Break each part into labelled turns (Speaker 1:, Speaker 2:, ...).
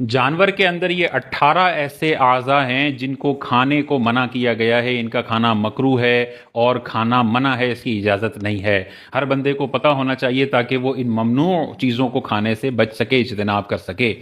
Speaker 1: जानवर के अंदर ये 18 ऐसे अज़ा हैं जिनको खाने को मना किया गया है, इनका खाना मकरूह है और खाना मना है, इसकी इजाज़त नहीं है। हर बंदे को पता होना चाहिए ताकि वो इन ममनू चीज़ों को खाने से बच सके, इज्तनाब कर सके।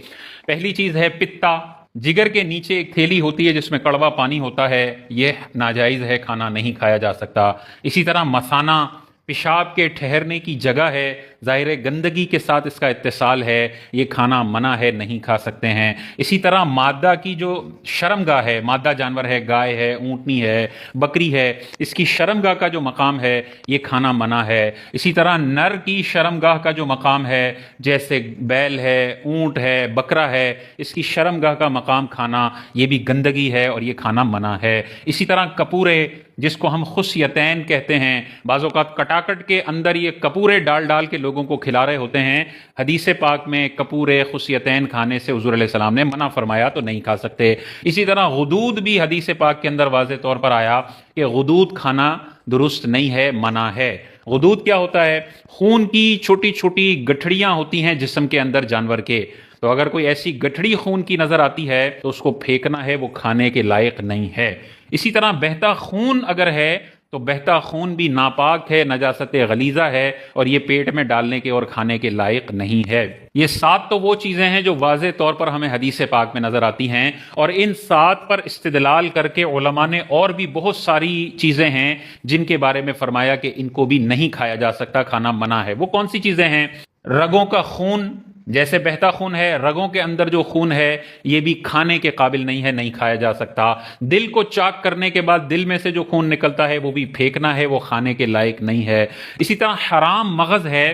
Speaker 1: पहली चीज़ है पित्ता। जिगर के नीचे एक थैली होती है जिसमें कड़वा पानी होता है, यह नाजायज़ है, खाना नहीं खाया जा सकता। इसी तरह मसाना पेशाब के ठहरने की जगह है, ज़ाहिर गंदगी के साथ इसका इत्तिसाल है, ये खाना मना है, नहीं खा सकते हैं। इसी तरह मादा की जो शर्मगाह है, मादा जानवर है, गाय है, ऊँटनी है, बकरी है, इसकी शर्मगाह का जो मकाम है ये खाना मना है। इसी तरह नर की शर्मगाह का जो मकाम है, जैसे बैल है, ऊँट है, बकरा है, इसकी शर्मगाह का मकाम खाना ये भी गंदगी है और ये खाना मना है। इसी तरह कपूरे, जिसको हम खुस्यतैन कहते हैं, बाज़-औक़ात कटाकट के अंदर ये कपूरे डाल डाल के लोगों को खिला रहे होते हैं। हदीस पाक में कपूरे खुस्यतैन खाने से हुज़ूर अलैहि सलाम ने मना फरमाया, तो नहीं खा सकते। इसी तरह गुदूद भी हदीस पाक के अंदर वाज़े तौर पर आया कि गुदूद खाना दुरुस्त नहीं है, मना है। गुदूद क्या होता है? खून की छोटी छोटी गठड़ियाँ होती हैं जिस्म के अंदर जानवर के, तो अगर कोई ऐसी गठड़ी खून की नज़र आती है तो उसको फेंकना है, वो खाने के लायक नहीं है। इसी तरह बहता खून अगर है तो बहता खून भी नापाक है, नजासत गलीज़ा है और ये पेट में डालने के और खाने के लायक नहीं है। ये 7 तो वो चीज़ें हैं जो वाज़े तौर पर हमें हदीस पाक में नज़र आती हैं, और इन 7 पर इस्तिदलाल करके उलमा ने और भी बहुत सारी चीज़ें हैं जिनके बारे में फरमाया कि इनको भी नहीं खाया जा सकता, खाना मना है। वो कौन सी चीज़ें हैं? रगों का खून, जैसे बहता खून है, रगों के अंदर जो खून है ये भी खाने के काबिल नहीं है, नहीं खाया जा सकता। दिल को चाक करने के बाद दिल में से जो खून निकलता है वो भी फेंकना है, वो खाने के लायक नहीं है। इसी तरह हराम मगज़ है,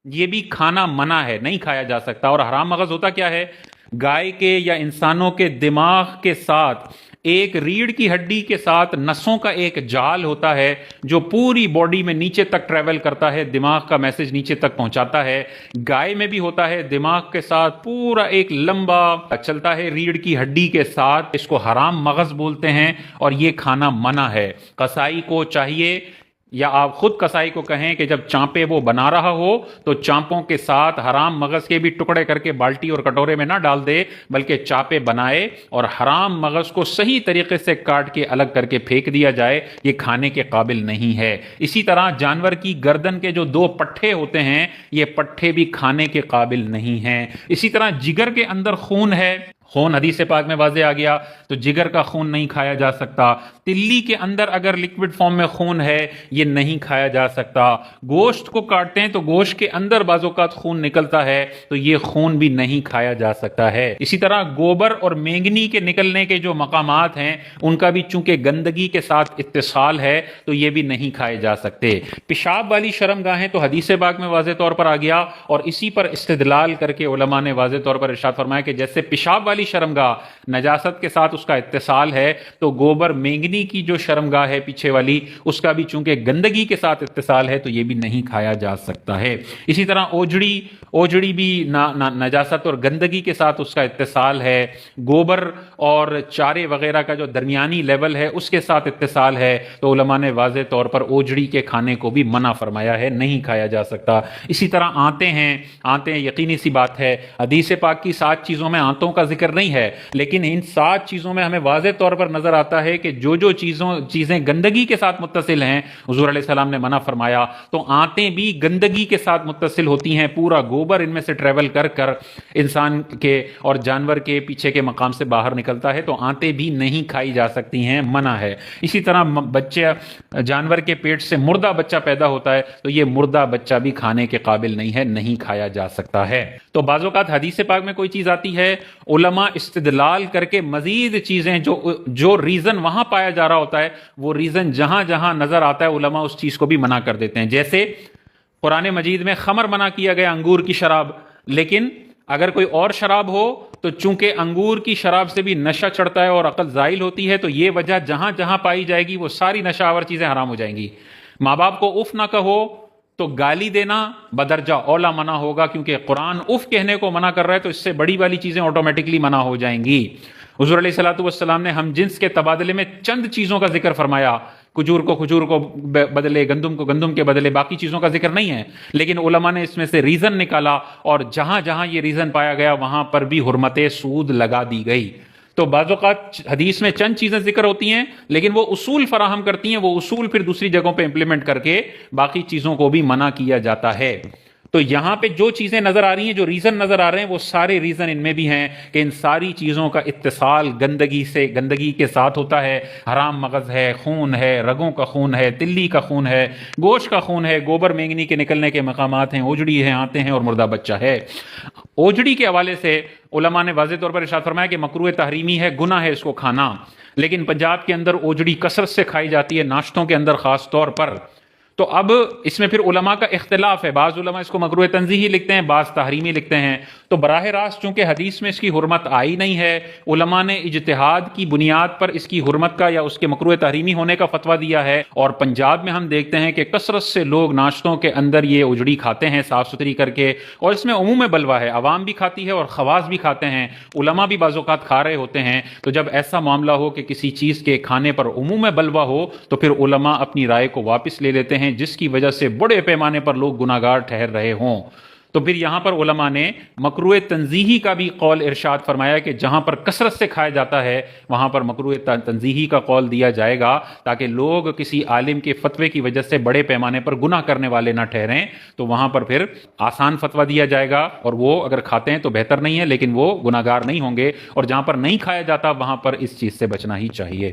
Speaker 1: ये भी खाना मना है, नहीं खाया जा सकता। और हराम मगज़ होता क्या है? गाय के या इंसानों के दिमाग के साथ एक रीढ़ की हड्डी के साथ नसों का एक जाल होता है जो पूरी बॉडी में नीचे तक ट्रेवल करता है, दिमाग का मैसेज नीचे तक पहुंचाता है। गाय में भी होता है, दिमाग के साथ पूरा एक लंबा चलता है रीढ़ की हड्डी के साथ। इसको हराम मगज़ बोलते हैं और ये खाना मना है। कसाई को चाहिए, या आप खुद कसाई को कहें कि जब चांपे वो बना रहा हो तो चांपों के साथ हराम मगज़ के भी टुकड़े करके बाल्टी और कटोरे में ना डाल दे, बल्कि चापे बनाए और हराम मगज़ को सही तरीके से काट के अलग करके फेंक दिया जाए, ये खाने के काबिल नहीं है। इसी तरह जानवर की गर्दन के जो 2 पट्ठे होते हैं, ये पट्ठे भी खाने के काबिल नहीं हैं। इसी तरह जिगर के अंदर खून है, खून हदीस पाक में वाज़े आ गया, तो जिगर का खून नहीं खाया जा सकता। तिल्ली के अंदर अगर लिक्विड फॉर्म में खून है, ये नहीं खाया जा सकता। गोश्त को काटते हैं तो गोश्त के अंदर बाज़-औक़ात खून निकलता है, तो ये खून भी नहीं खाया जा सकता है। इसी तरह गोबर और मेंगनी के निकलने के जो मकामात हैं, उनका भी चूंकि गंदगी के साथ इत्तिसाल है, तो ये भी नहीं खाए जा सकते। पेशाब वाली शर्मगाहें तो हदीस पाक में वाज़े तौर पर आ गया, और इसी पर इस्तिदलाल करके उलमा ने वाज़े तौर पर इरशाद फरमाया कि जैसे पेशाब वाली शर्मगाह नजासत के साथ उसका इत्तिसाल है, तो गोबर मेंगनी की जो शर्मगाह है पीछे वाली, उसका भी चूंकि गंदगी के साथ इत्तिसाल है, तो ये भी नहीं खाया जा सकता है। इसी तरह ओजड़ी भी नजासत और गंदगी के साथ उसका इत्तिसाल है। गोबर और चारे वगैरह का जो दरमियानी लेवल है उसके साथ इत्तिसाल है, तो उलमा ने वाज़े तौर पर ओजड़ी के खाने को भी मना फरमाया है, नहीं खाया जा सकता। इसी तरह आंते हैं, आंते यकीनी सी बात है, हदीस पाक की 7 चीज़ों में आंतों का जिक्र नहीं है, लेकिन इन 7 चीज़ों में हमें वाज़े तौर पर नजर आता है कि जो जो चीज़ें गंदगी के साथ मुत्तसिल हैं, हुज़ूर अलैहि सलाम ने मना फरमाया। तो आंतें भी गंदगी के साथ मुत्तसिल होती हैं, पूरा गोबर इनमें से ट्रेवल कर कर इंसान के और जानवर के पीछे के मकाम से बाहर निकलता है, तो आंतें भी नहीं खाई जा सकती हैं, मना है। इसी तरह बच्चे, जानवर के पेट से मुर्दा बच्चा पैदा होता है, तो ये मुर्दा बच्चा भी खाने के काबिल नहीं है, नहीं खाया जा सकता है। तो बाज़ औक़ात हदीस पाक में कोई चीज़ आती है, उलमा इस्तिदलाल करके मजीद चीज़ें जो रीज़न वहां पाया जा रहा होता है, वो रीज़न जहां जहां नजर आता है उलमा उस चीज़ को भी मना कर देते हैं। जैसे कुरान मजीद में खमर मना किया गया, अंगूर की शराब, लेकिन अगर कोई और शराब हो तो चूंकि अंगूर की शराब से भी नशा चढ़ता है और अकल ज़ाइल होती है, तो ये वजह जहां जहां पाई जाएगी वो सारी नशावर चीज़ें हराम हो जाएंगी। माँ बाप को उफ ना कहो तो गाली देना बदरजा औला मना होगा, क्योंकि कुरान उफ कहने को मना कर रहा है, तो इससे बड़ी वाली चीज़ें ऑटोमेटिकली मना हो जाएंगी। हुज़ूर अलैहिस्सलातु वस्सलाम ने हम जिन्स के तबादले में चंद चीज़ों का जिक्र फरमाया کھجور کو کھجور کو بدلے، گندم کو گندم کے بدلے، باقی چیزوں کا ذکر نہیں ہے، لیکن علماء نے اس میں سے ریزن نکالا، اور جہاں جہاں یہ ریزن پایا گیا وہاں پر بھی حرمت سود لگا دی گئی۔ تو بعض اوقات حدیث میں چند چیزیں ذکر ہوتی ہیں لیکن وہ اصول فراہم کرتی ہیں، وہ اصول پھر دوسری جگہوں پہ امپلیمنٹ کر کے باقی چیزوں کو بھی منع کیا جاتا ہے۔ تو یہاں پہ جو چیزیں نظر آ رہی ہیں، جو ریزن نظر آ رہے ہیں، وہ سارے ریزن ان میں بھی ہیں کہ ان ساری چیزوں کا اتصال گندگی کے ساتھ ہوتا ہے۔ حرام مغز ہے، خون ہے، رگوں کا خون ہے، تلی کا خون ہے، گوشت کا خون ہے، گوبر مینگنی کے نکلنے کے مقامات ہیں، اوجڑی ہیں، آتے ہیں، اور مردہ بچہ ہے۔ اوجڑی کے حوالے سے علماء نے واضح طور پر ارشاد فرمایا کہ مکروہ تحریمی ہے، گناہ ہے اس کو کھانا، لیکن پنجاب کے اندر اوجڑی کثرت سے کھائی جاتی ہے، ناشتوں کے اندر خاص طور پر۔ تو اب اس میں پھر علماء کا اختلاف ہے، بعض علماء اس کو مکروہ تنزیہی لکھتے ہیں، بعض تحریمی لکھتے ہیں۔ تو براہ راست چونکہ حدیث میں اس کی حرمت آئی نہیں ہے، علماء نے اجتہاد کی بنیاد پر اس کی حرمت کا یا اس کے مکروہ تحریمی ہونے کا فتویٰ دیا ہے۔ اور پنجاب میں ہم دیکھتے ہیں کہ کثرت سے لوگ ناشتوں کے اندر یہ اجڑی کھاتے ہیں صاف ستھری کر کے، اور اس میں عموم بلوہ ہے، عوام بھی کھاتی ہے اور خواص بھی کھاتے ہیں، علماء بھی بعض اوقات کھا رہے ہوتے ہیں۔ تو جب ایسا معاملہ ہو کہ کسی چیز کے کھانے پر عموم بلوہ ہو تو پھر علماء اپنی رائے کو واپس لے لیتے ہیں، جس کی وجہ سے بڑے پیمانے پر لوگ گناہگار ٹھہر رہے ہوں۔ تو پھر یہاں پر علماء نے مکروہ تنزیہی کا بھی قول ارشاد فرمایا کہ جہاں پر کثرت سے کھایا جاتا ہے وہاں پر مکروہ تنزیہی کا قول دیا جائے گا، تاکہ لوگ کسی عالم کے فتوے کی وجہ سے بڑے پیمانے پر گناہ کرنے والے نہ ٹھہریں۔ تو وہاں پر پھر آسان فتویٰ دیا جائے گا، اور وہ اگر کھاتے ہیں تو بہتر نہیں ہے، لیکن وہ گناہگار نہیں ہوں گے، اور جہاں پر نہیں کھایا جاتا وہاں پر اس چیز سے بچنا ہی چاہیے۔